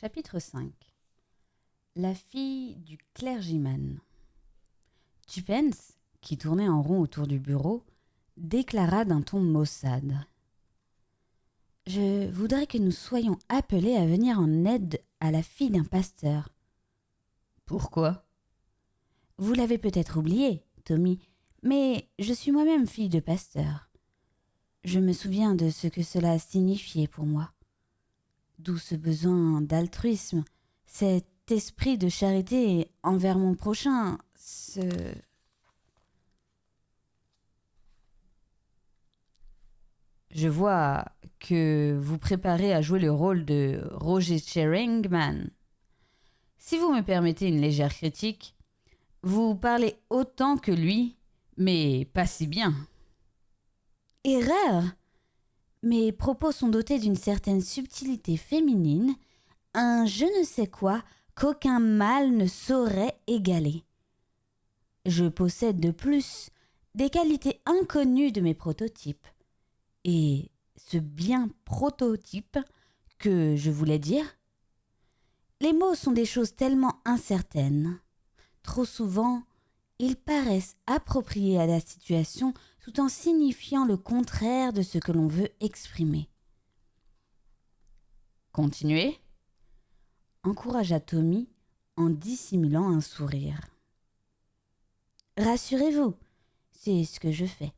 Chapitre 5. La fille du clergyman. Tupence, qui tournait en rond autour du bureau, déclara d'un ton maussade. « Je voudrais que nous soyons appelés à venir en aide à la fille d'un pasteur. »« Pourquoi ?»« Vous l'avez peut-être oublié, Tommy, mais je suis moi-même fille de pasteur. Je me souviens de ce que cela signifiait pour moi. D'où ce besoin d'altruisme, cet esprit de charité envers mon prochain, Je vois que vous préparez à jouer le rôle de Roger Sherringman. Si vous me permettez une légère critique, vous parlez autant que lui, mais pas si bien. Erreur! Mes propos sont dotés d'une certaine subtilité féminine, un je ne sais quoi qu'aucun mâle ne saurait égaler. Je possède de plus des qualités inconnues de mes prototypes. Et ce bien prototype que je voulais dire, les mots sont des choses tellement incertaines. Trop souvent, ils paraissent appropriés à la situation tout en signifiant le contraire de ce que l'on veut exprimer. Continuez, encouragea Tommy en dissimulant un sourire. Rassurez-vous, c'est ce que je fais.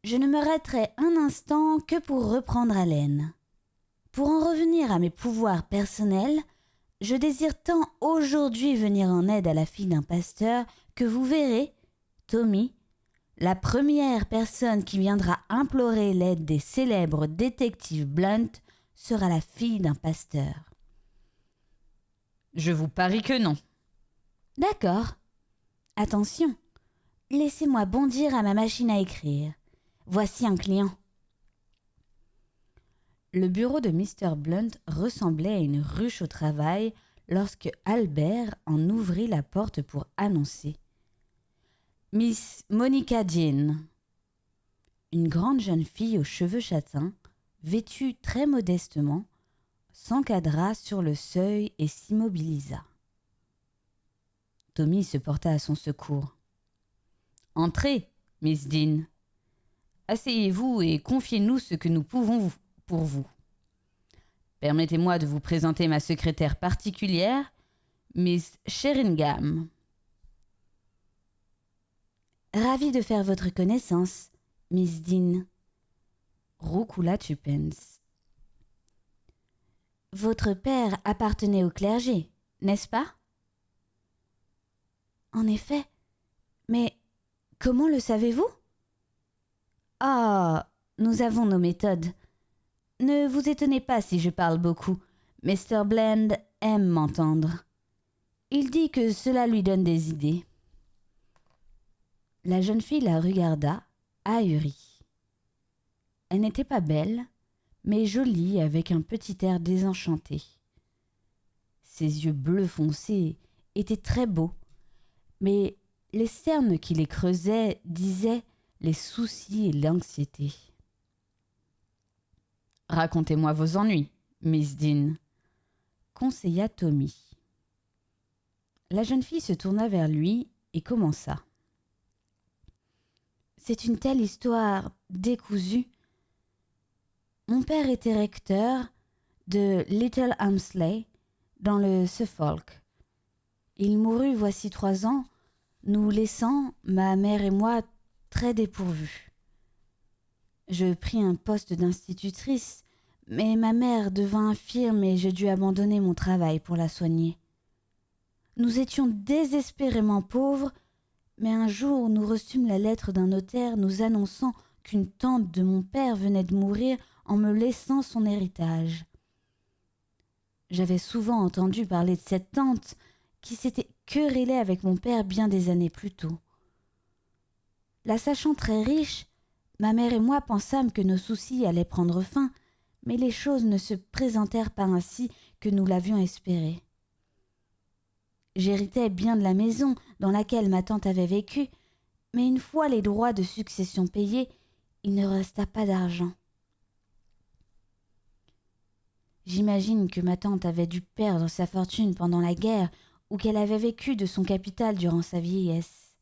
Je ne m'arrêterai un instant que pour reprendre haleine. Pour en revenir à mes pouvoirs personnels, je désire tant aujourd'hui venir en aide à la fille d'un pasteur que vous verrez, Tommy, la première personne qui viendra implorer l'aide des célèbres détectives Blunt sera la fille d'un pasteur. Je vous parie que non. D'accord. Attention, laissez-moi bondir à ma machine à écrire. Voici un client. Le bureau de Mr. Blunt ressemblait à une ruche au travail lorsque Albert en ouvrit la porte pour annoncer « Miss Monica Dean ». Une grande jeune fille aux cheveux châtains, vêtue très modestement, s'encadra sur le seuil et s'immobilisa. Tommy se porta à son secours. « Entrez, Miss Dean. Asseyez-vous et confiez-nous ce que nous pouvons pour vous. Permettez-moi de vous présenter ma secrétaire particulière, Miss Sheringham. »« Ravie de faire votre connaissance, Miss Dean. » roucoula Tupence. « Votre père appartenait au clergé, n'est-ce pas ? » ?»« En effet. Mais comment le savez-vous ? » « Ah, nous avons nos méthodes. Ne vous étonnez pas si je parle beaucoup. Mr. Bland aime m'entendre. Il dit que cela lui donne des idées. » La jeune fille la regarda, ahurie. Elle n'était pas belle, mais jolie avec un petit air désenchanté. Ses yeux bleus foncés étaient très beaux, mais les cernes qui les creusaient disaient les soucis et l'anxiété. « Racontez-moi vos ennuis, Miss Dean, » conseilla Tommy. La jeune fille se tourna vers lui et commença. « C'est une telle histoire décousue. Mon père était recteur de Little Hemsley, dans le Suffolk. Il mourut voici 3 ans, nous laissant, ma mère et moi, très dépourvus. Je pris un poste d'institutrice, mais ma mère devint infirme et je dus abandonner mon travail pour la soigner. Nous étions désespérément pauvres, mais un jour nous reçûmes la lettre d'un notaire nous annonçant qu'une tante de mon père venait de mourir en me laissant son héritage. J'avais souvent entendu parler de cette tante qui s'était querellée avec mon père bien des années plus tôt. La sachant très riche, ma mère et moi pensâmes que nos soucis allaient prendre fin, mais les choses ne se présentèrent pas ainsi que nous l'avions espéré. J'héritais bien de la maison dans laquelle ma tante avait vécu, mais une fois les droits de succession payés, il ne resta pas d'argent. J'imagine que ma tante avait dû perdre sa fortune pendant la guerre ou qu'elle avait vécu de son capital durant sa vieillesse.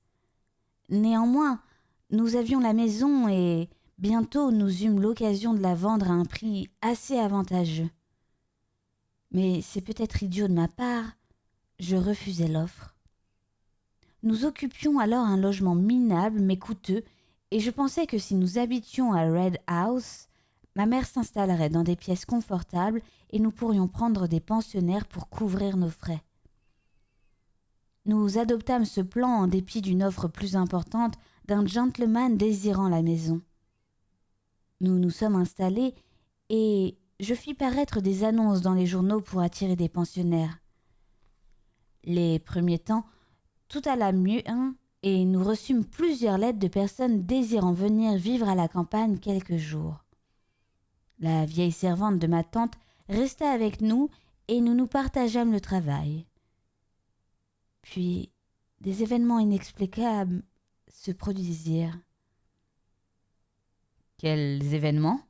Néanmoins, nous avions la maison et bientôt nous eûmes l'occasion de la vendre à un prix assez avantageux. Mais c'est peut-être idiot de ma part, je refusai l'offre. Nous occupions alors un logement minable mais coûteux, et je pensais que si nous habitions à Red House, ma mère s'installerait dans des pièces confortables et nous pourrions prendre des pensionnaires pour couvrir nos frais. Nous adoptâmes ce plan en dépit d'une offre plus importante d'un gentleman désirant la maison. Nous nous sommes installés et je fis paraître des annonces dans les journaux pour attirer des pensionnaires. Les premiers temps, tout alla mieux, et nous reçûmes plusieurs lettres de personnes désirant venir vivre à la campagne quelques jours. La vieille servante de ma tante resta avec nous et nous nous partageâmes le travail. Puis, des événements inexplicables se produisirent. Quels événements?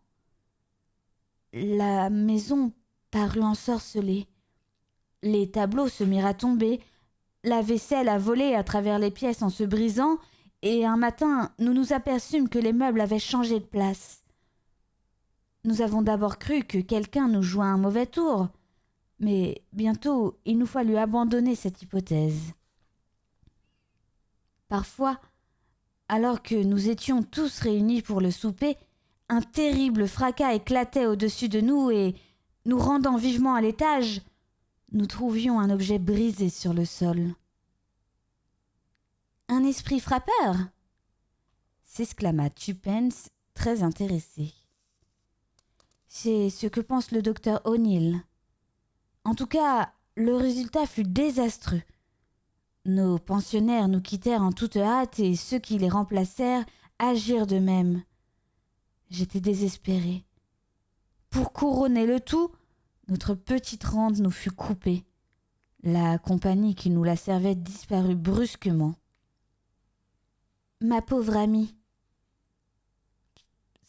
La maison parut ensorcelée. Les tableaux se mirent à tomber, la vaisselle a volé à travers les pièces en se brisant, et un matin, nous nous aperçûmes que les meubles avaient changé de place. Nous avons d'abord cru que quelqu'un nous jouait un mauvais tour, mais bientôt il nous fallut abandonner cette hypothèse. Parfois, alors que nous étions tous réunis pour le souper, un terrible fracas éclatait au-dessus de nous et, nous rendant vivement à l'étage, nous trouvions un objet brisé sur le sol. « Un esprit frappeur !» s'exclama Tuppence, très intéressé. « C'est ce que pense le docteur O'Neill. En tout cas, le résultat fut désastreux. Nos pensionnaires nous quittèrent en toute hâte et ceux qui les remplacèrent agirent de même. J'étais désespérée. Pour couronner le tout, notre petite rente nous fut coupée. La compagnie qui nous la servait disparut brusquement. Ma pauvre amie,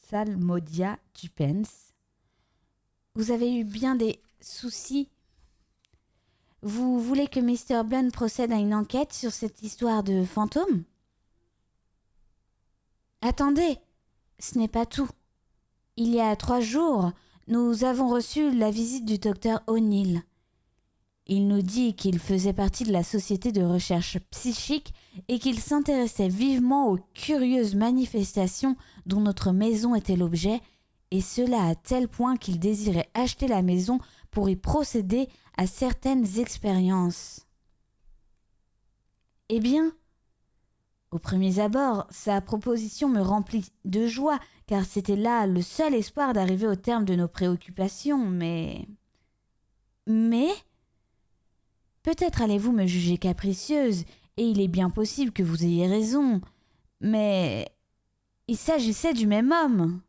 salmodia Tuppence, vous avez eu bien des soucis. Vous voulez que Mr. Blunt procède à une enquête sur cette histoire de fantôme? Attendez, ce n'est pas tout. Il y a 3 jours, nous avons reçu la visite du docteur O'Neill. Il nous dit qu'il faisait partie de la société de recherche psychique et qu'il s'intéressait vivement aux curieuses manifestations dont notre maison était l'objet, et cela à tel point qu'il désirait acheter la maison pour y procéder à certaines expériences. Eh bien, aux premiers abords, sa proposition me remplit de joie, car c'était là le seul espoir d'arriver au terme de nos préoccupations, mais... Peut-être allez-vous me juger capricieuse, et il est bien possible que vous ayez raison, mais il s'agissait du même homme.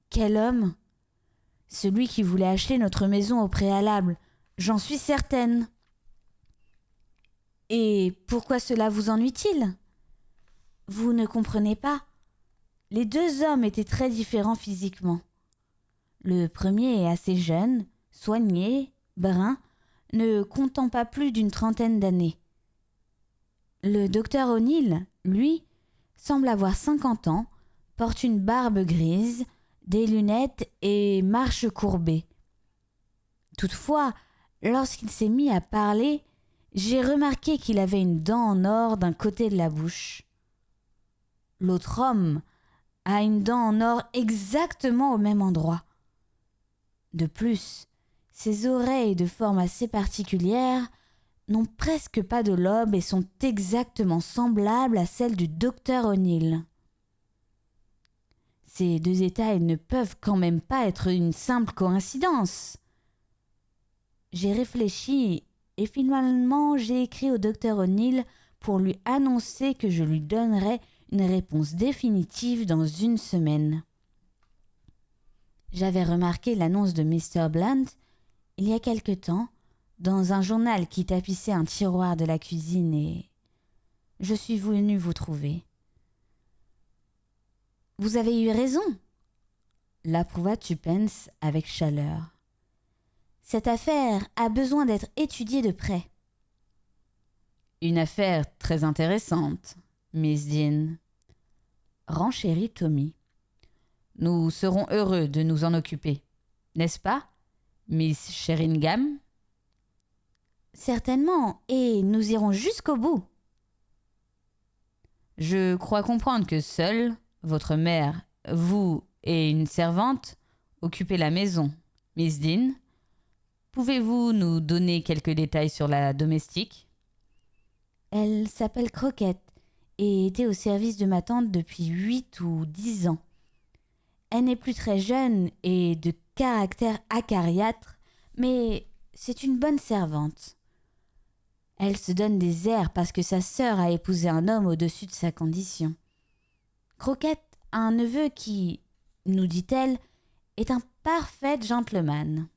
Quel homme? Celui qui voulait acheter notre maison au préalable, j'en suis certaine. Et pourquoi cela vous ennuie-t-il? Vous ne comprenez pas. Les 2 hommes étaient très différents physiquement. Le premier est assez jeune, soigné, brun, ne comptant pas plus d'une 30aine d'années. Le docteur O'Neill, lui, semble avoir 50 ans, porte une barbe grise, des lunettes et marche courbée. Toutefois, lorsqu'il s'est mis à parler, j'ai remarqué qu'il avait une dent en or d'un côté de la bouche. L'autre homme a une dent en or exactement au même endroit. De plus, ses oreilles de forme assez particulière n'ont presque pas de lobe et sont exactement semblables à celles du docteur O'Neill. Ces 2 détails ne peuvent quand même pas être une simple coïncidence. J'ai réfléchi et finalement j'ai écrit au docteur O'Neill pour lui annoncer que je lui donnerais une réponse définitive dans 1 semaine. J'avais remarqué l'annonce de Mr. Blunt il y a quelque temps dans un journal qui tapissait un tiroir de la cuisine et je suis venue vous trouver. Vous avez eu raison, l'approuva Tuppence avec chaleur. Cette affaire a besoin d'être étudiée de près. Une affaire très intéressante, Miss Dean, renchérit Tommy. Nous serons heureux de nous en occuper, n'est-ce pas, Miss Sheringham? Certainement, et nous irons jusqu'au bout. Je crois comprendre que seule, votre mère, vous et une servante occupez la maison. Miss Dean, pouvez-vous nous donner quelques détails sur la domestique? Elle s'appelle Croquette et était au service de ma tante depuis 8 ou 10 ans. Elle n'est plus très jeune et de caractère acariâtre, mais c'est une bonne servante. Elle se donne des airs parce que sa sœur a épousé un homme au-dessus de sa condition. Croquette a un neveu qui, nous dit-elle, est un parfait gentleman.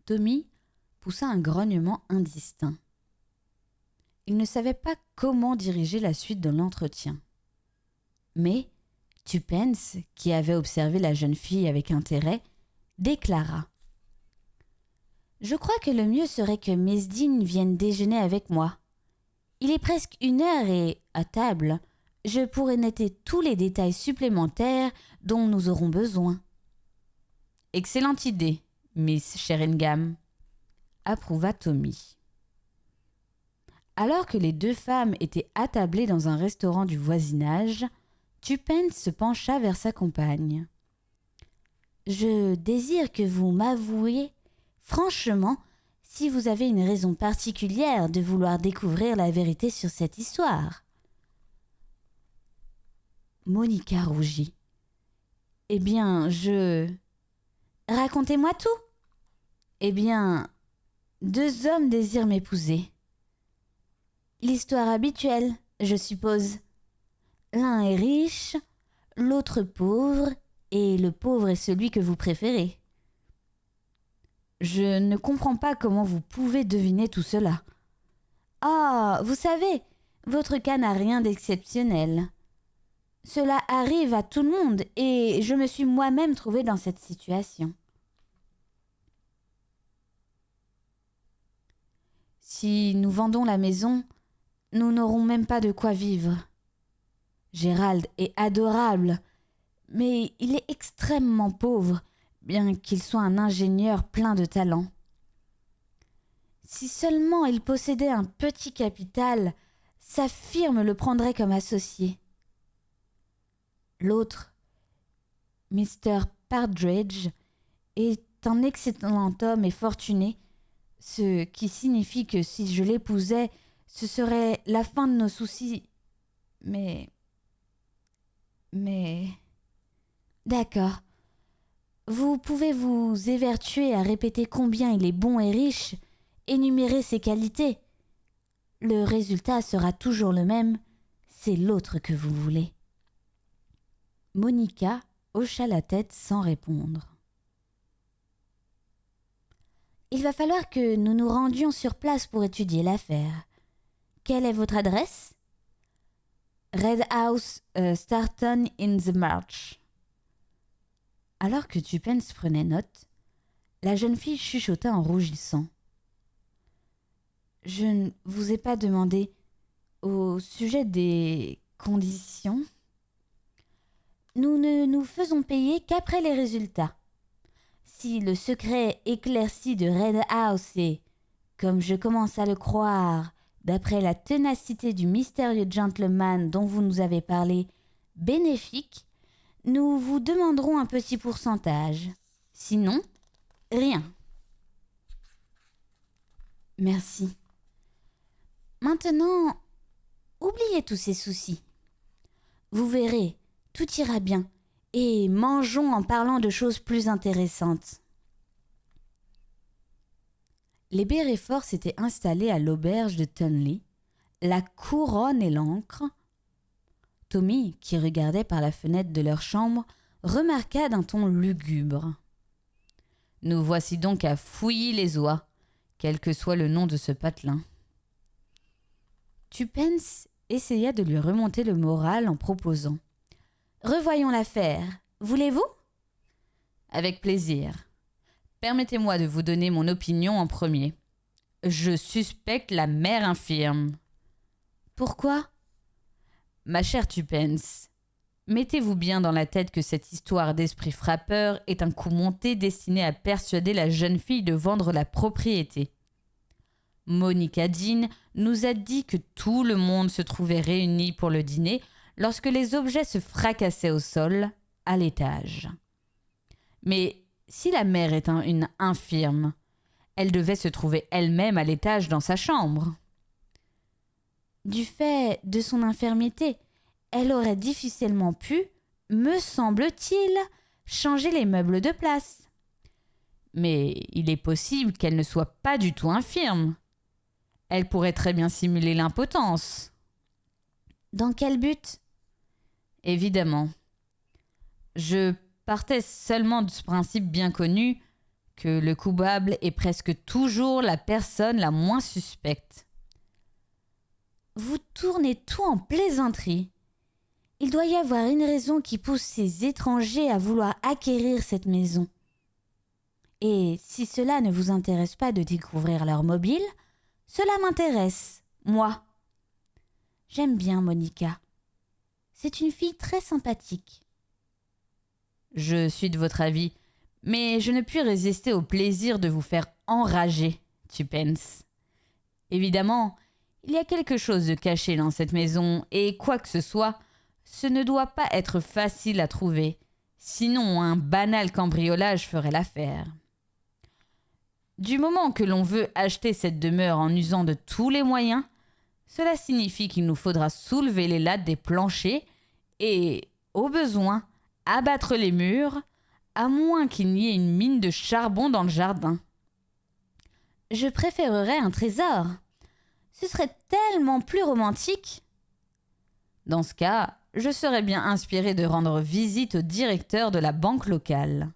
Tommy poussa un grognement indistinct. Il ne savait pas comment diriger la suite de l'entretien. Mais Tuppence, qui avait observé la jeune fille avec intérêt, déclara: « Je crois que le mieux serait que Miss Dean vienne déjeuner avec moi. Il est presque 1 heure et, à table, je pourrai noter tous les détails supplémentaires dont nous aurons besoin. » « Excellente idée, Miss Sheringham, » approuva Tommy. Alors que les 2 femmes étaient attablées dans un restaurant du voisinage, Tuppence se pencha vers sa compagne. « Je désire que vous m'avouiez franchement si vous avez une raison particulière de vouloir découvrir la vérité sur cette histoire. » Monica rougit. « Eh bien, Racontez-moi tout. »« Eh bien, 2 hommes désirent m'épouser. » L'histoire habituelle, je suppose. L'un est riche, l'autre pauvre, et le pauvre est celui que vous préférez. Je ne comprends pas comment vous pouvez deviner tout cela. Ah, vous savez, votre cas n'a rien d'exceptionnel. Cela arrive à tout le monde et je me suis moi-même trouvée dans cette situation. Si nous vendons la maison, nous n'aurons même pas de quoi vivre. Gérald est adorable, mais il est extrêmement pauvre, bien qu'il soit un ingénieur plein de talent. Si seulement il possédait un petit capital, sa firme le prendrait comme associé. L'autre, Mr. Partridge, est un excellent homme et fortuné, ce qui signifie que si je l'épousais, ce serait la fin de nos soucis. Mais... D'accord. Vous pouvez vous évertuer à répéter combien il est bon et riche, énumérer ses qualités. Le résultat sera toujours le même, c'est l'autre que vous voulez. Monica hocha la tête sans répondre. Il va falloir que nous nous rendions sur place pour étudier l'affaire. Quelle est votre adresse? Red House, Starton-in-the-Marsh. Alors que Tuppence prenait note, la jeune fille chuchota en rougissant. Je ne vous ai pas demandé au sujet des conditions. Nous ne nous faisons payer qu'après les résultats. Si le secret éclairci de Red House est, comme je commence à le croire, d'après la ténacité du mystérieux gentleman dont vous nous avez parlé, bénéfique, nous vous demanderons un petit pourcentage. Sinon, rien. Merci. Maintenant, oubliez tous ces soucis. Vous verrez, tout ira bien, et mangeons en parlant de choses plus intéressantes. Les Béréforts s'étaient installés à l'auberge de Tunley, la couronne et l'ancre. Tommy, qui regardait par la fenêtre de leur chambre, remarqua d'un ton lugubre: « Nous voici donc à fouiller les oies, quel que soit le nom de ce patelin. » Tuppence essaya de lui remonter le moral en proposant: « Revoyons l'affaire. Voulez-vous » ? Avec plaisir. permettez-moi de vous donner mon opinion en premier. Je suspecte la mère infirme. Pourquoi ? Ma chère Tuppence, mettez-vous bien dans la tête que cette histoire d'esprit frappeur est un coup monté destiné à persuader la jeune fille de vendre la propriété. Monica Dean nous a dit que tout le monde se trouvait réuni pour le dîner lorsque les objets se fracassaient au sol, à l'étage. Mais si la mère est une infirme, elle devait se trouver elle-même à l'étage dans sa chambre. Du fait de son infirmité, elle aurait difficilement pu, me semble-t-il, changer les meubles de place. Mais il est possible qu'elle ne soit pas du tout infirme. Elle pourrait très bien simuler l'impotence. Dans quel but ? Évidemment. Je partais seulement de ce principe bien connu que le coupable est presque toujours la personne la moins suspecte. Vous tournez tout en plaisanterie. Il doit y avoir une raison qui pousse ces étrangers à vouloir acquérir cette maison. Et si cela ne vous intéresse pas de découvrir leur mobile, cela m'intéresse, moi. J'aime bien Monica. C'est une fille très sympathique. Je suis de votre avis, mais je ne puis résister au plaisir de vous faire enrager, Tuppence. Évidemment, il y a quelque chose de caché dans cette maison, et quoi que ce soit, ce ne doit pas être facile à trouver, sinon un banal cambriolage ferait l'affaire. Du moment que l'on veut acheter cette demeure en usant de tous les moyens, cela signifie qu'il nous faudra soulever les lattes des planchers et, au besoin, abattre les murs, à moins qu'il n'y ait une mine de charbon dans le jardin. Je préférerais un trésor. Ce serait tellement plus romantique. Dans ce cas, je serais bien inspiré de rendre visite au directeur de la banque locale.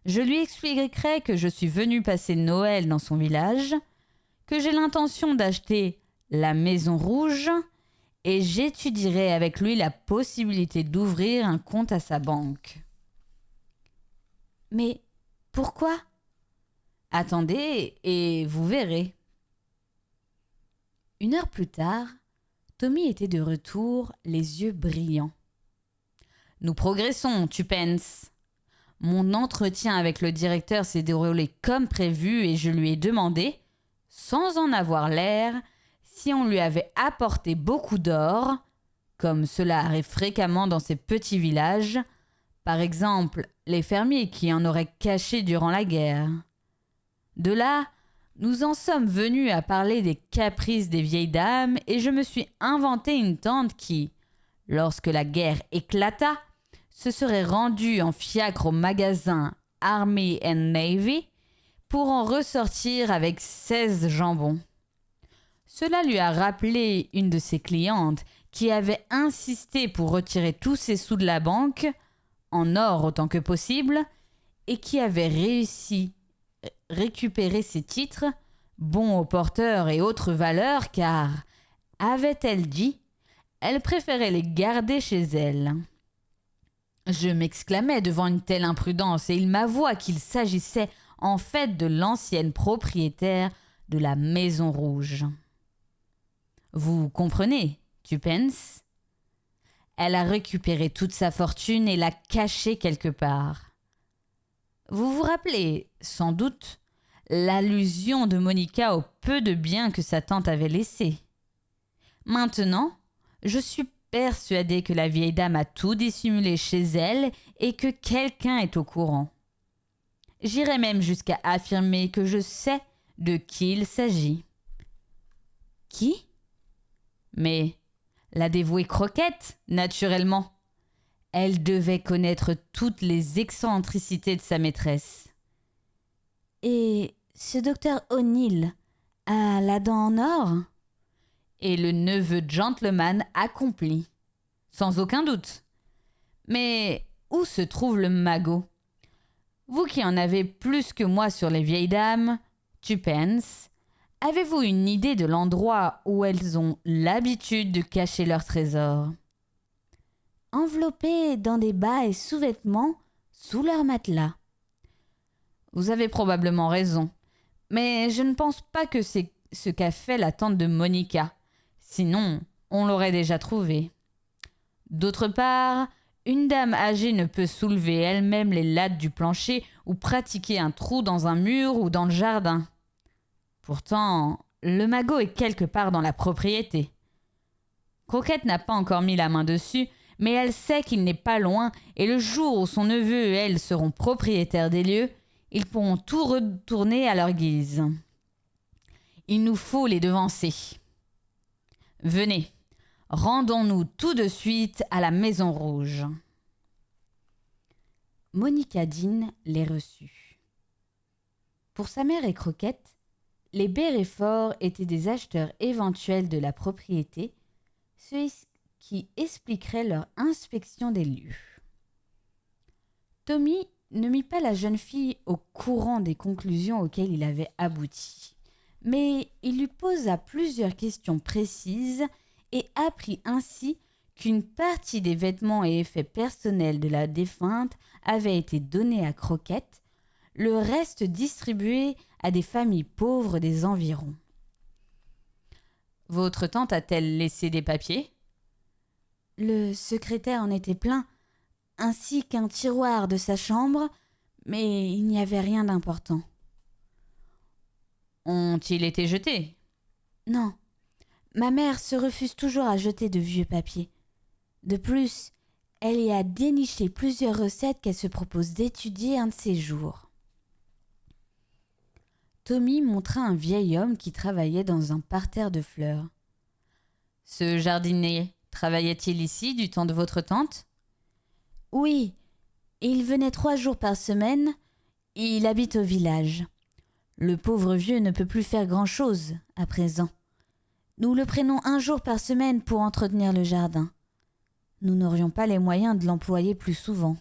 Je lui expliquerai que je suis venu passer Noël dans son village, que j'ai l'intention d'acheter la Maison Rouge et j'étudierai avec lui la possibilité d'ouvrir un compte à sa banque. Mais pourquoi ? Attendez et vous verrez. 1 heure plus tard, Tommy était de retour, les yeux brillants. Nous progressons, Tuppence. Mon entretien avec le directeur s'est déroulé comme prévu et je lui ai demandé, sans en avoir l'air, si on lui avait apporté beaucoup d'or, comme cela arrive fréquemment dans ces petits villages, par exemple les fermiers qui en auraient caché durant la guerre. De là, nous en sommes venus à parler des caprices des vieilles dames et je me suis inventé une tante qui, lorsque la guerre éclata, se serait rendue en fiacre au magasin Army and Navy pour en ressortir avec 16 jambons. Cela lui a rappelé une de ses clientes qui avait insisté pour retirer tous ses sous de la banque, en or autant que possible, et qui avait réussi à récupérer ses titres, bons au porteur et autres valeurs, car, avait-elle dit, elle préférait les garder chez elle. Je m'exclamai devant une telle imprudence et il m'avoua qu'il s'agissait en fait de l'ancienne propriétaire de la Maison Rouge. Vous comprenez, Tuppence ? Elle a récupéré toute sa fortune et l'a cachée quelque part. Vous vous rappelez, sans doute, l'allusion de Monica au peu de biens que sa tante avait laissés. Maintenant, je suis persuadée que la vieille dame a tout dissimulé chez elle et que quelqu'un est au courant. J'irai même jusqu'à affirmer que je sais de qui il s'agit. Qui ? Mais la dévouée Croquette, naturellement. Elle devait connaître toutes les excentricités de sa maîtresse. Et ce docteur O'Neill a la dent en or ? Et le neveu gentleman accompli. Sans aucun doute. Mais où se trouve le magot ? Vous qui en avez plus que moi sur les vieilles dames, Tuppence, avez-vous une idée de l'endroit où elles ont l'habitude de cacher leurs trésors ? Enveloppés dans des bas et sous-vêtements sous leur matelas. Vous avez probablement raison. Mais je ne pense pas que c'est ce qu'a fait la tante de Monica. Sinon, on l'aurait déjà trouvée. D'autre part, une dame âgée ne peut soulever elle-même les lattes du plancher ou pratiquer un trou dans un mur ou dans le jardin. Pourtant, le magot est quelque part dans la propriété. Croquette n'a pas encore mis la main dessus, mais elle sait qu'il n'est pas loin et le jour où son neveu et elle seront propriétaires des lieux, ils pourront tout retourner à leur guise. Il nous faut les devancer. Venez, rendons-nous tout de suite à la Maison Rouge. Monica Dean les reçut. Pour sa mère et Croquette, les Bereford étaient des acheteurs éventuels de la propriété, ce qui expliquerait leur inspection des lieux. Tommy ne mit pas la jeune fille au courant des conclusions auxquelles il avait abouti, mais il lui posa plusieurs questions précises et apprit ainsi qu'une partie des vêtements et effets personnels de la défunte avait été donnée à Croquette, le reste distribué à des familles pauvres des environs. Votre tante a-t-elle laissé des papiers ? Le secrétaire en était plein, ainsi qu'un tiroir de sa chambre, mais il n'y avait rien d'important. Ont-ils été jetés ? Non, ma mère se refuse toujours à jeter de vieux papiers. De plus, elle y a déniché plusieurs recettes qu'elle se propose d'étudier un de ces jours. Tommy montra un vieil homme qui travaillait dans un parterre de fleurs. Ce jardinier travaillait-il ici du temps de votre tante ? Oui, il venait 3 jours par semaine. Il habite au village. Le pauvre vieux ne peut plus faire grand-chose à présent. Nous le prenons 1 jour par semaine pour entretenir le jardin. Nous n'aurions pas les moyens de l'employer plus souvent.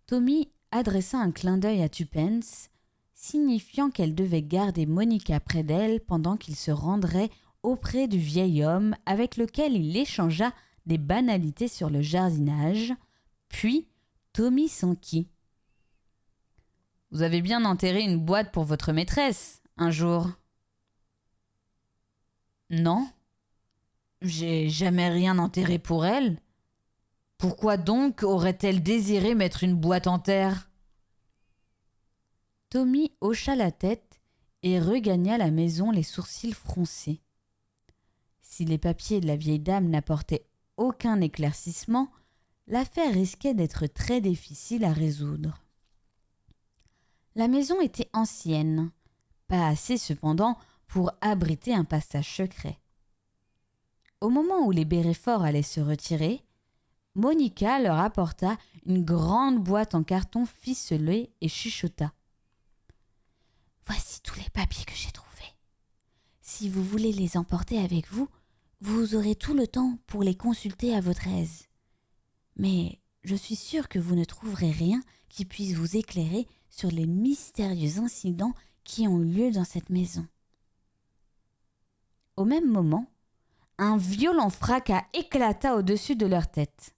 Tommy adressa un clin d'œil à Tuppence, signifiant qu'elle devait garder Monica près d'elle pendant qu'il se rendrait auprès du vieil homme avec lequel il échangea des banalités sur le jardinage, puis Tommy s'enquit. « Vous avez bien enterré une boîte pour votre maîtresse, un jour ?» ?»« Non, j'ai jamais rien enterré pour elle. Pourquoi donc aurait-elle désiré mettre une boîte en terre ?» Tommy hocha la tête et regagna la maison les sourcils froncés. Si les papiers de la vieille dame n'apportaient aucun éclaircissement, l'affaire risquait d'être très difficile à résoudre. La maison était ancienne, pas assez cependant pour abriter un passage secret. Au moment où les Bereford allaient se retirer, Monica leur apporta une grande boîte en carton ficelé et chuchota. « Voici tous les papiers que j'ai trouvés. Si vous voulez les emporter avec vous, vous aurez tout le temps pour les consulter à votre aise. Mais je suis sûre que vous ne trouverez rien qui puisse vous éclairer sur les mystérieux incidents qui ont eu lieu dans cette maison. » Au même moment, un violent fracas éclata au-dessus de leur tête.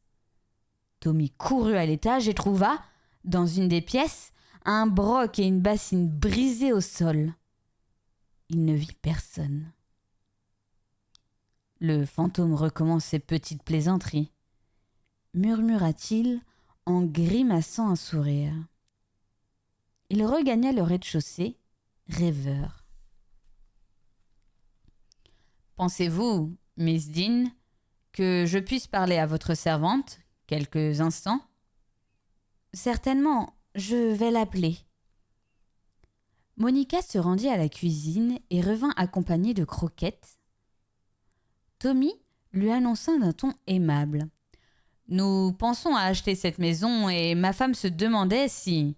Tommy courut à l'étage et trouva, dans une des pièces, un broc et une bassine brisés au sol. Il ne vit personne. Le fantôme recommence ses petites plaisanteries, murmura-t-il en grimaçant un sourire. Il regagna le rez-de-chaussée, rêveur. « Pensez-vous, Miss Dean, que je puisse parler à votre servante quelques instants ?»« Certainement, je vais l'appeler. » Monica se rendit à la cuisine et revint accompagnée de Croquette. Tommy lui annonça d'un ton aimable. « Nous pensons à acheter cette maison et ma femme se demandait si,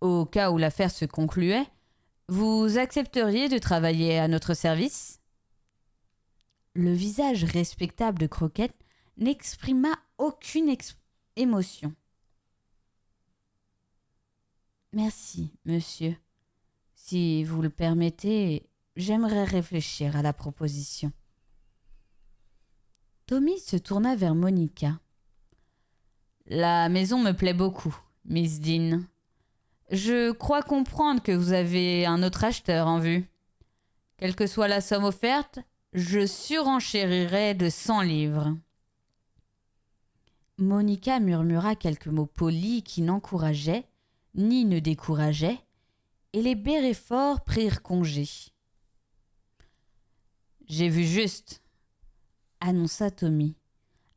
au cas où l'affaire se concluait, vous accepteriez de travailler à notre service ?» Le visage respectable de Croquette n'exprima aucune émotion. « Merci, monsieur. Si vous le permettez, j'aimerais réfléchir à la proposition. » Tommy se tourna vers Monica. « La maison me plaît beaucoup, Miss Dean. Je crois comprendre que vous avez un autre acheteur en vue. Quelle que soit la somme offerte, je surenchérirai de 100 livres. » Monica murmura quelques mots polis qui n'encourageaient ni ne décourageaient, et les Bereford prirent congé. « J'ai vu juste, » annonça Tommy,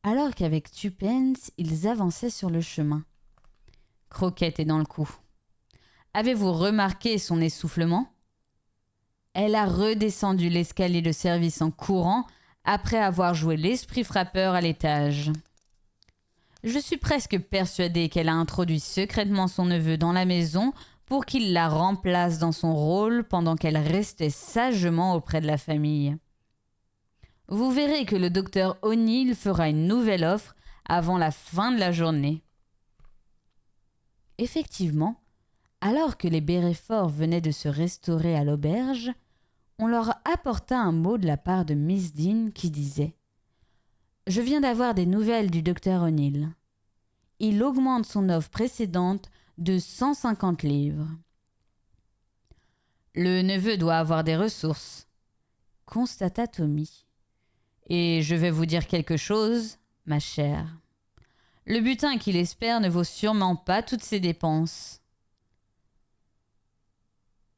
alors qu'avec Tuppence, ils avançaient sur le chemin. Croquette est dans le coup. Avez-vous remarqué son essoufflement ? Elle a redescendu l'escalier de service en courant après avoir joué l'esprit frappeur à l'étage. Je suis presque persuadée qu'elle a introduit secrètement son neveu dans la maison pour qu'il la remplace dans son rôle pendant qu'elle restait sagement auprès de la famille. Vous verrez que le docteur O'Neill fera une nouvelle offre avant la fin de la journée. Effectivement, alors que les Bereford venaient de se restaurer à l'auberge, on leur apporta un mot de la part de Miss Dean qui disait « Je viens d'avoir des nouvelles du docteur O'Neill. Il augmente son offre précédente de 150 livres. » « Le neveu doit avoir des ressources, » constata Tommy. « Et je vais vous dire quelque chose, ma chère. Le butin qu'il espère ne vaut sûrement pas toutes ses dépenses. »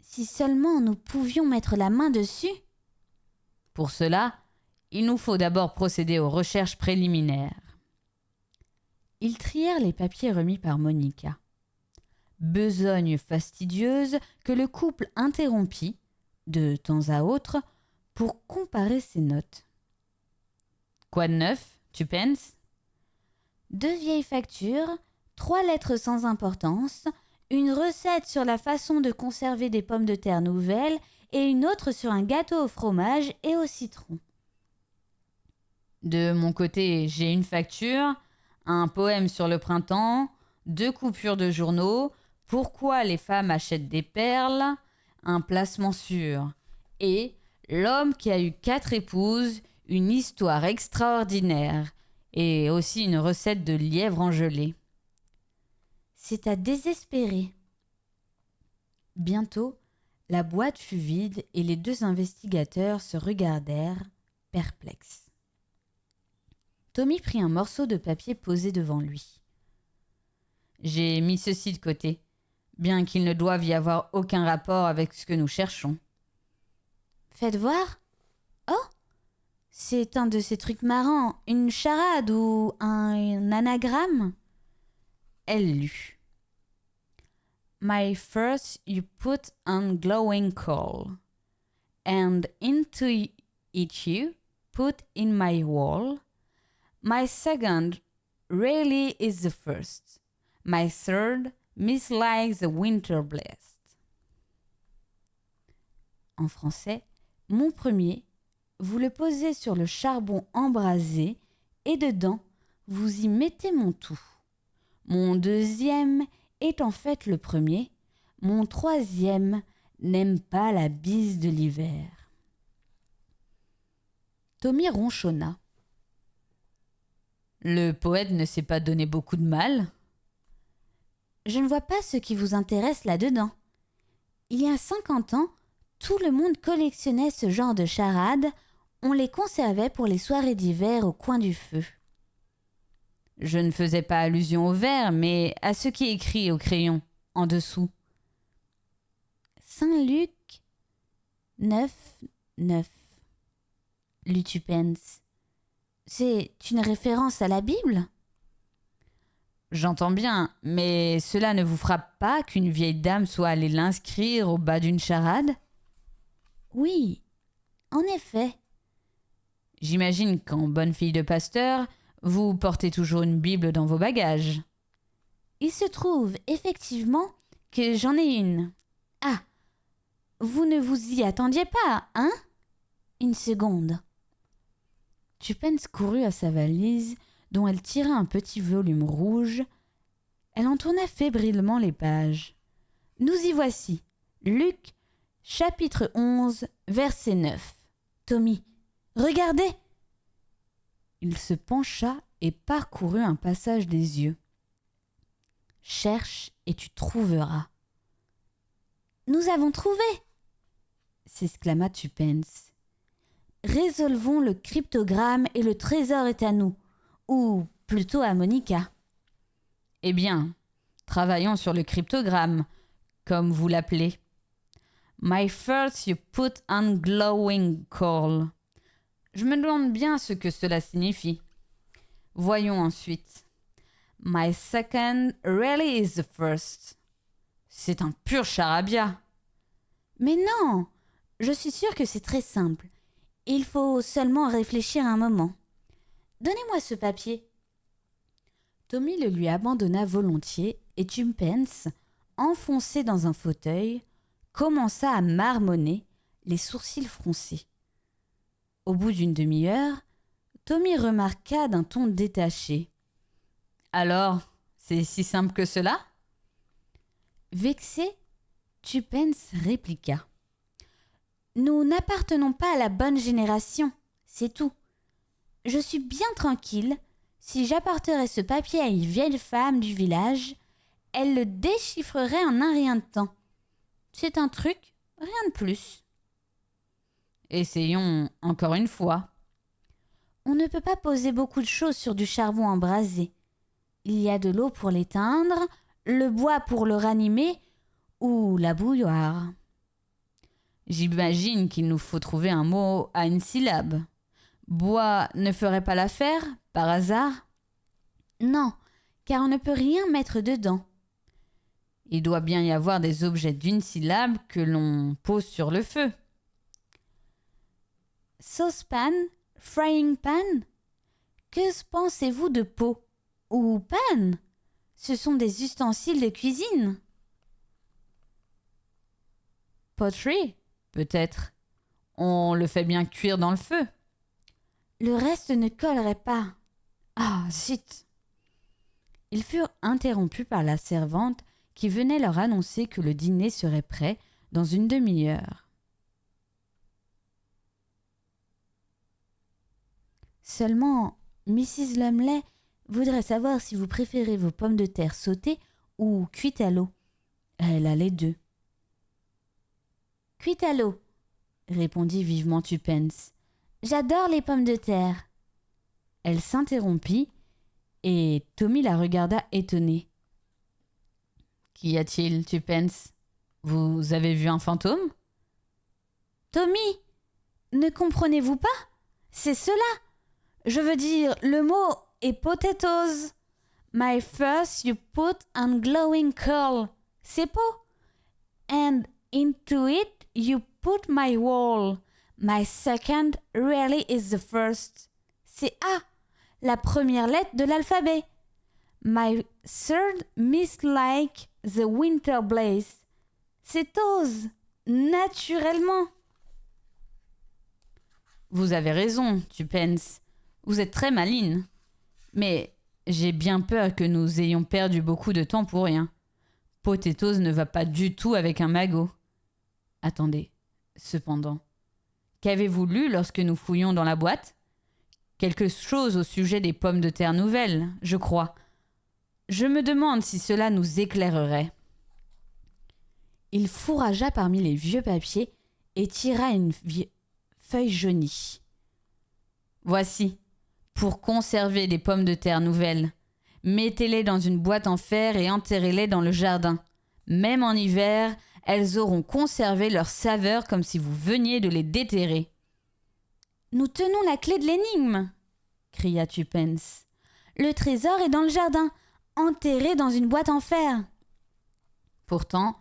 Si seulement nous pouvions mettre la main dessus. Pour cela, il nous faut d'abord procéder aux recherches préliminaires. Ils trièrent les papiers remis par Monica. Besogne fastidieuse que le couple interrompit, de temps à autre, pour comparer ses notes. « Quoi de neuf, Tuppence ? » 2 vieilles factures, 3 lettres sans importance, une recette sur la façon de conserver des pommes de terre nouvelles et une autre sur un gâteau au fromage et au citron. De mon côté, j'ai une facture, un poème sur le printemps, 2 coupures de journaux, pourquoi les femmes achètent des perles, un placement sûr et l'homme qui a eu 4 épouses, une histoire extraordinaire et aussi une recette de lièvre en gelée. C'est à désespérer. Bientôt, la boîte fut vide et les 2 investigateurs se regardèrent, perplexes. Tommy prit un morceau de papier posé devant lui. « J'ai mis ceci de côté, bien qu'il ne doive y avoir aucun rapport avec ce que nous cherchons. » « Faites voir. Oh, c'est un de ces trucs marrants, une charade ou un anagramme. » Elle lut. « My first you put on glowing coal, and into it you put in my wall. My second really is the first. My third mislikes the winter blast. » En français, mon premier, vous le posez sur le charbon embrasé et dedans, vous y mettez mon tout. Mon deuxième est en fait le premier. Mon troisième n'aime pas la bise de l'hiver. Tommy ronchonna. « Le poète ne s'est pas donné beaucoup de mal. » Je ne vois pas ce qui vous intéresse là-dedans. Il y a 50 ans, tout le monde collectionnait ce genre de charades. On les conservait pour les soirées d'hiver au coin du feu. Je ne faisais pas allusion au vers, mais à ce qui est écrit au crayon, en dessous. Saint-Luc 9:9. Lut Tuppence. C'est une référence à la Bible ? J'entends bien, mais cela ne vous frappe pas qu'une vieille dame soit allée l'inscrire au bas d'une charade ? Oui, en effet. J'imagine qu'en bonne fille de pasteur, vous portez toujours une Bible dans vos bagages. Il se trouve effectivement que j'en ai une. Ah, vous ne vous y attendiez pas, hein ? Une seconde. Tuppence courut à sa valise, dont elle tira un petit volume rouge. Elle en tourna fébrilement les pages. Nous y voici. Luc, chapitre 11, verset 9. Tommy, regardez ! Il se pencha et parcourut un passage des yeux. « Cherche et tu trouveras. Nous avons trouvé !» s'exclama Tuppence. « Résolvons le cryptogramme et le trésor est à nous, ou plutôt à Monica. » « Eh bien, travaillons sur le cryptogramme, comme vous l'appelez. My first you put on glowing coal. Je me demande bien ce que cela signifie. Voyons ensuite. My second really is the first. C'est un pur charabia. Mais non, je suis sûre que c'est très simple. Il faut seulement réfléchir un moment. Donnez-moi ce papier. Tommy le lui abandonna volontiers et Tuppence, enfoncé dans un fauteuil, commença à marmonner, les sourcils froncés. Au bout d'une demi-heure, Tommy remarqua d'un ton détaché. « Alors, c'est si simple que cela ?» Vexé, Tuppence répliqua. « Nous n'appartenons pas à la bonne génération, c'est tout. Je suis bien tranquille. Si j'apporterais ce papier à une vieille femme du village, elle le déchiffrerait en un rien de temps. C'est un truc, rien de plus. » « Essayons encore une fois. » On ne peut pas poser beaucoup de choses sur du charbon embrasé. Il y a de l'eau pour l'éteindre, le bois pour le ranimer ou la bouilloire. J'imagine qu'il nous faut trouver un mot à une syllabe. Bois ne ferait pas l'affaire, par hasard? Non, car on ne peut rien mettre dedans. Il doit bien y avoir des objets d'une syllabe que l'on pose sur le feu. Saucepan, frying pan. Que pensez-vous de pot ou pan? Ce sont des ustensiles de cuisine. Pottery, peut-être. On le fait bien cuire dans le feu. Le reste ne collerait pas. Ah, zut! Ils furent interrompus par la servante qui venait leur annoncer que le dîner serait prêt dans une demi-heure. Seulement, Mrs. Lumley voudrait savoir si vous préférez vos pommes de terre sautées ou cuites à l'eau. Elle a les deux. Cuites à l'eau, répondit vivement Tuppence. J'adore les pommes de terre. Elle s'interrompit et Tommy la regarda étonné. Qu'y a-t-il, Tuppence? Vous avez vu un fantôme? Tommy, ne comprenez-vous pas? C'est cela. Je veux dire, le mot est potatoes. My first you put on glowing coal. C'est pot. And into it you put my wool. My second really is the first. C'est A, la première lettre de l'alphabet. My third miss like the winter blaze. C'est Oz, naturellement. Vous avez raison, Tuppence. Vous êtes très maligne. Mais j'ai bien peur que nous ayons perdu beaucoup de temps pour rien. Potatoes ne va pas du tout avec un magot. Attendez, cependant. Qu'avez-vous lu lorsque nous fouillions dans la boîte? Quelque chose au sujet des pommes de terre nouvelles, je crois. Je me demande si cela nous éclairerait. Il fourragea parmi les vieux papiers et tira une feuille jaunie. Voici. Pour conserver des pommes de terre nouvelles, mettez-les dans une boîte en fer et enterrez-les dans le jardin. Même en hiver, elles auront conservé leur saveur comme si vous veniez de les déterrer. « Nous tenons la clé de l'énigme !» cria Tuppence. « Le trésor est dans le jardin, enterré dans une boîte en fer. » Pourtant,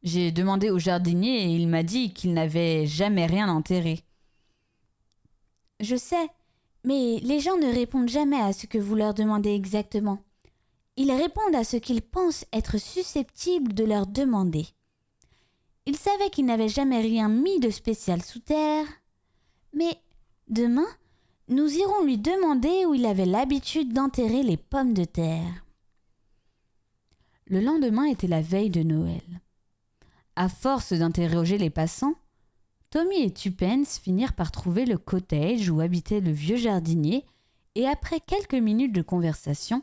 j'ai demandé au jardinier et il m'a dit qu'il n'avait jamais rien enterré. « Je sais. Mais les gens ne répondent jamais à ce que vous leur demandez exactement. Ils répondent à ce qu'ils pensent être susceptibles de leur demander. Ils savaient qu'ils n'avaient jamais rien mis de spécial sous terre. Mais demain, nous irons lui demander où il avait l'habitude d'enterrer les pommes de terre. » Le lendemain était la veille de Noël. À force d'interroger les passants, Tommy et Tuppence finirent par trouver le cottage où habitait le vieux jardinier et après quelques minutes de conversation,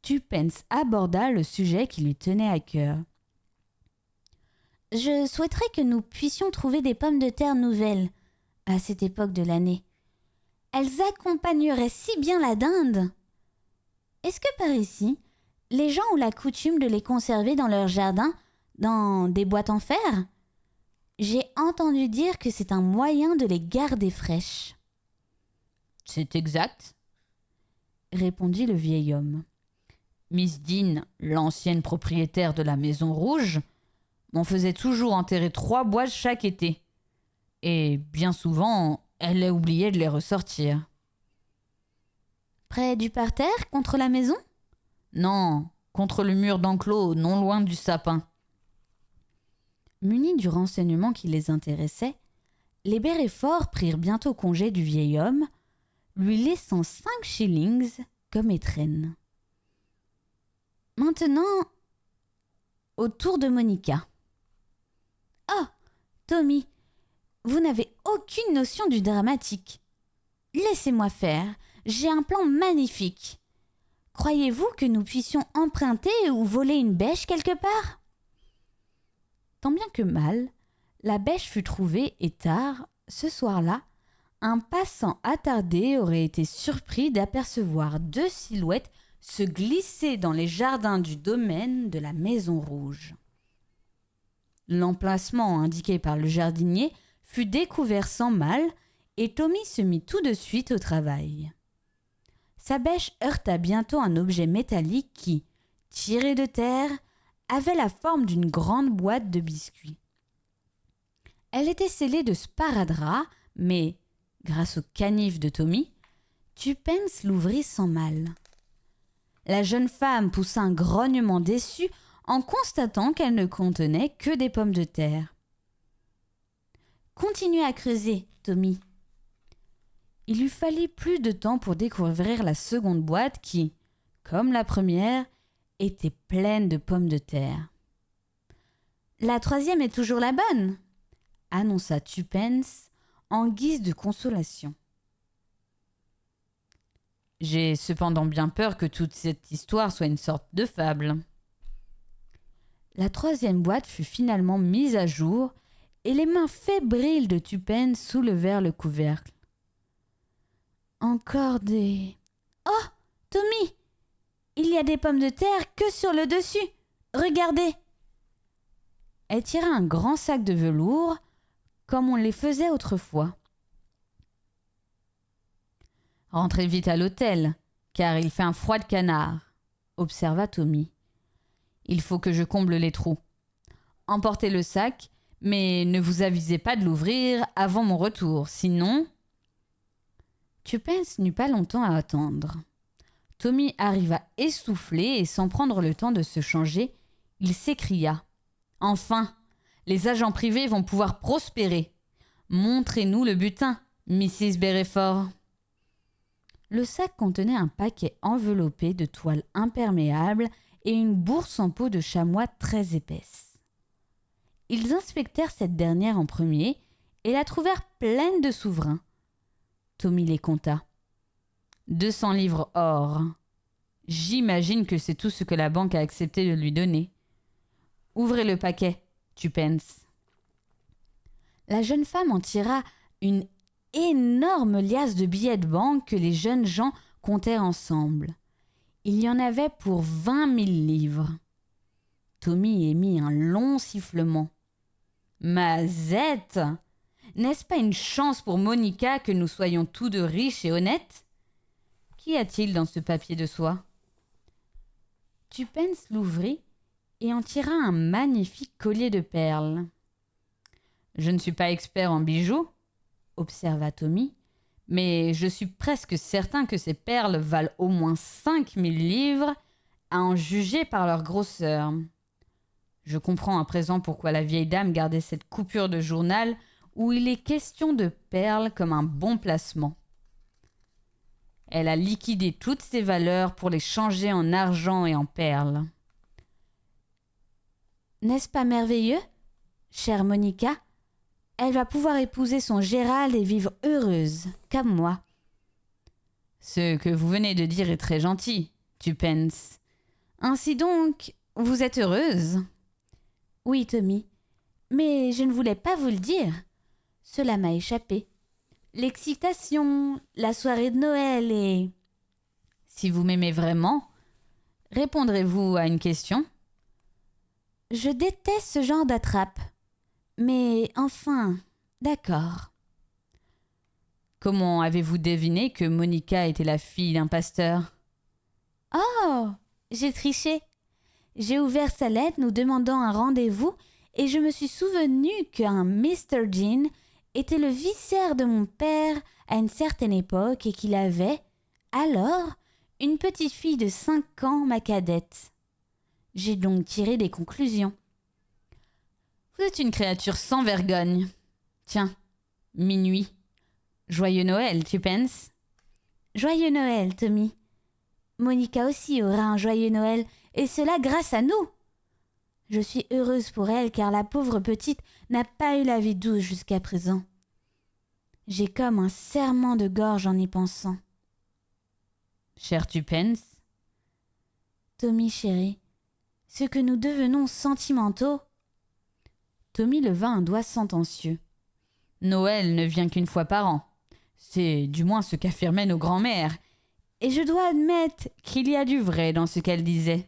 Tuppence aborda le sujet qui lui tenait à cœur. Je souhaiterais que nous puissions trouver des pommes de terre nouvelles à cette époque de l'année. Elles accompagneraient si bien la dinde. Est-ce que par ici, les gens ont la coutume de les conserver dans leur jardin, dans des boîtes en fer? J'ai entendu dire que c'est un moyen de les garder fraîches. C'est exact, répondit le vieil homme. Miss Dean, l'ancienne propriétaire de la Maison Rouge, m'en faisait toujours enterrer 3 boîtes chaque été. Et bien souvent, elle a oublié de les ressortir. Près du parterre, contre la maison? Non, contre le mur d'enclos, non loin du sapin. Munis du renseignement qui les intéressait, les Béréfort prirent bientôt congé du vieil homme, lui laissant 5 shillings comme étrenne. Maintenant, au tour de Monica. « Oh, Tommy, vous n'avez aucune notion du dramatique. Laissez-moi faire, j'ai un plan magnifique. Croyez-vous que nous puissions emprunter ou voler une bêche quelque part ?» Tant bien que mal, la bêche fut trouvée et tard, ce soir-là, un passant attardé aurait été surpris d'apercevoir 2 silhouettes se glisser dans les jardins du domaine de la Maison Rouge. L'emplacement indiqué par le jardinier fut découvert sans mal et Tommy se mit tout de suite au travail. Sa bêche heurta bientôt un objet métallique qui, tiré de terre, avait la forme d'une grande boîte de biscuits. Elle était scellée de sparadrap, mais, grâce au canif de Tommy, Tuppence l'ouvrit sans mal. La jeune femme poussa un grognement déçu en constatant qu'elle ne contenait que des pommes de terre. « Continuez à creuser, Tommy. » Il lui fallut plus de temps pour découvrir la seconde boîte qui, comme la première, était pleine de pommes de terre. « La troisième est toujours la bonne !» annonça Tuppence en guise de consolation. J'ai cependant bien peur que toute cette histoire soit une sorte de fable. La troisième boîte fut finalement mise à jour et les mains fébriles de Tuppence soulevèrent le couvercle. Encore des... Oh, Tommy! Il y a des pommes de terre que sur le dessus. Regardez! Elle tira un grand sac de velours, comme on les faisait autrefois. Rentrez vite à l'hôtel, car il fait un froid de canard, observa Tommy. Il faut que je comble les trous. Emportez le sac, mais ne vous avisez pas de l'ouvrir avant mon retour, sinon... Tuppence n'eut pas longtemps à attendre. Tommy arriva essoufflé et sans prendre le temps de se changer, il s'écria. « Enfin, les agents privés vont pouvoir prospérer. Montrez-nous le butin, Mrs. Béréfort. » Le sac contenait un paquet enveloppé de toile imperméable et une bourse en peau de chamois très épaisse. Ils inspectèrent cette dernière en premier et la trouvèrent pleine de souverains. Tommy les compta. 200 livres or. J'imagine que c'est tout ce que la banque a accepté de lui donner. Ouvrez le paquet, Tuppence. La jeune femme en tira une énorme liasse de billets de banque que les jeunes gens comptèrent ensemble. Il y en avait pour 20 000 livres. Tommy émit un long sifflement. « Mazette! N'est-ce pas une chance pour Monica que nous soyons tous deux riches et honnêtes? Qu'y a-t-il dans ce papier de soie ?» Tuppence l'ouvrit et en tira un magnifique collier de perles. « Je ne suis pas expert en bijoux, » observa Tommy, « mais je suis presque certain que ces perles valent au moins 5 000 livres, à en juger par leur grosseur. Je comprends à présent pourquoi la vieille dame gardait cette coupure de journal où il est question de perles comme un bon placement. Elle a liquidé toutes ses valeurs pour les changer en argent et en perles. » N'est-ce pas merveilleux, chère Monica? Elle va pouvoir épouser son Gérald et vivre heureuse, comme moi. Ce que vous venez de dire est très gentil, Tuppence. Ainsi donc, vous êtes heureuse? Oui, Tommy. Mais je ne voulais pas vous le dire. Cela m'a échappé. L'excitation, la soirée de Noël et... Si vous m'aimez vraiment, répondrez-vous à une question? Je déteste ce genre d'attrape. Mais enfin, d'accord. Comment avez-vous deviné que Monica était la fille d'un pasteur? Oh, j'ai triché. J'ai ouvert sa lettre nous demandant un rendez-vous et je me suis souvenu qu'un Mr. Jean était le vicaire de mon père à une certaine époque et qu'il avait, alors, une petite fille de 5 ans, ma cadette. J'ai donc tiré des conclusions. Vous êtes une créature sans vergogne. Tiens, minuit. Joyeux Noël, tu penses? Joyeux Noël, Tommy. Monica aussi aura un joyeux Noël, et cela grâce à nous. Je suis heureuse pour elle, car la pauvre petite n'a pas eu la vie douce jusqu'à présent. J'ai comme un serrement de gorge en y pensant. Cher Tupence. Tommy chéri, ce que nous devenons sentimentaux. Tommy leva un doigt sentencieux. Noël ne vient qu'une fois par an. C'est du moins ce qu'affirmaient nos grands-mères. Et je dois admettre qu'il y a du vrai dans ce qu'elles disaient.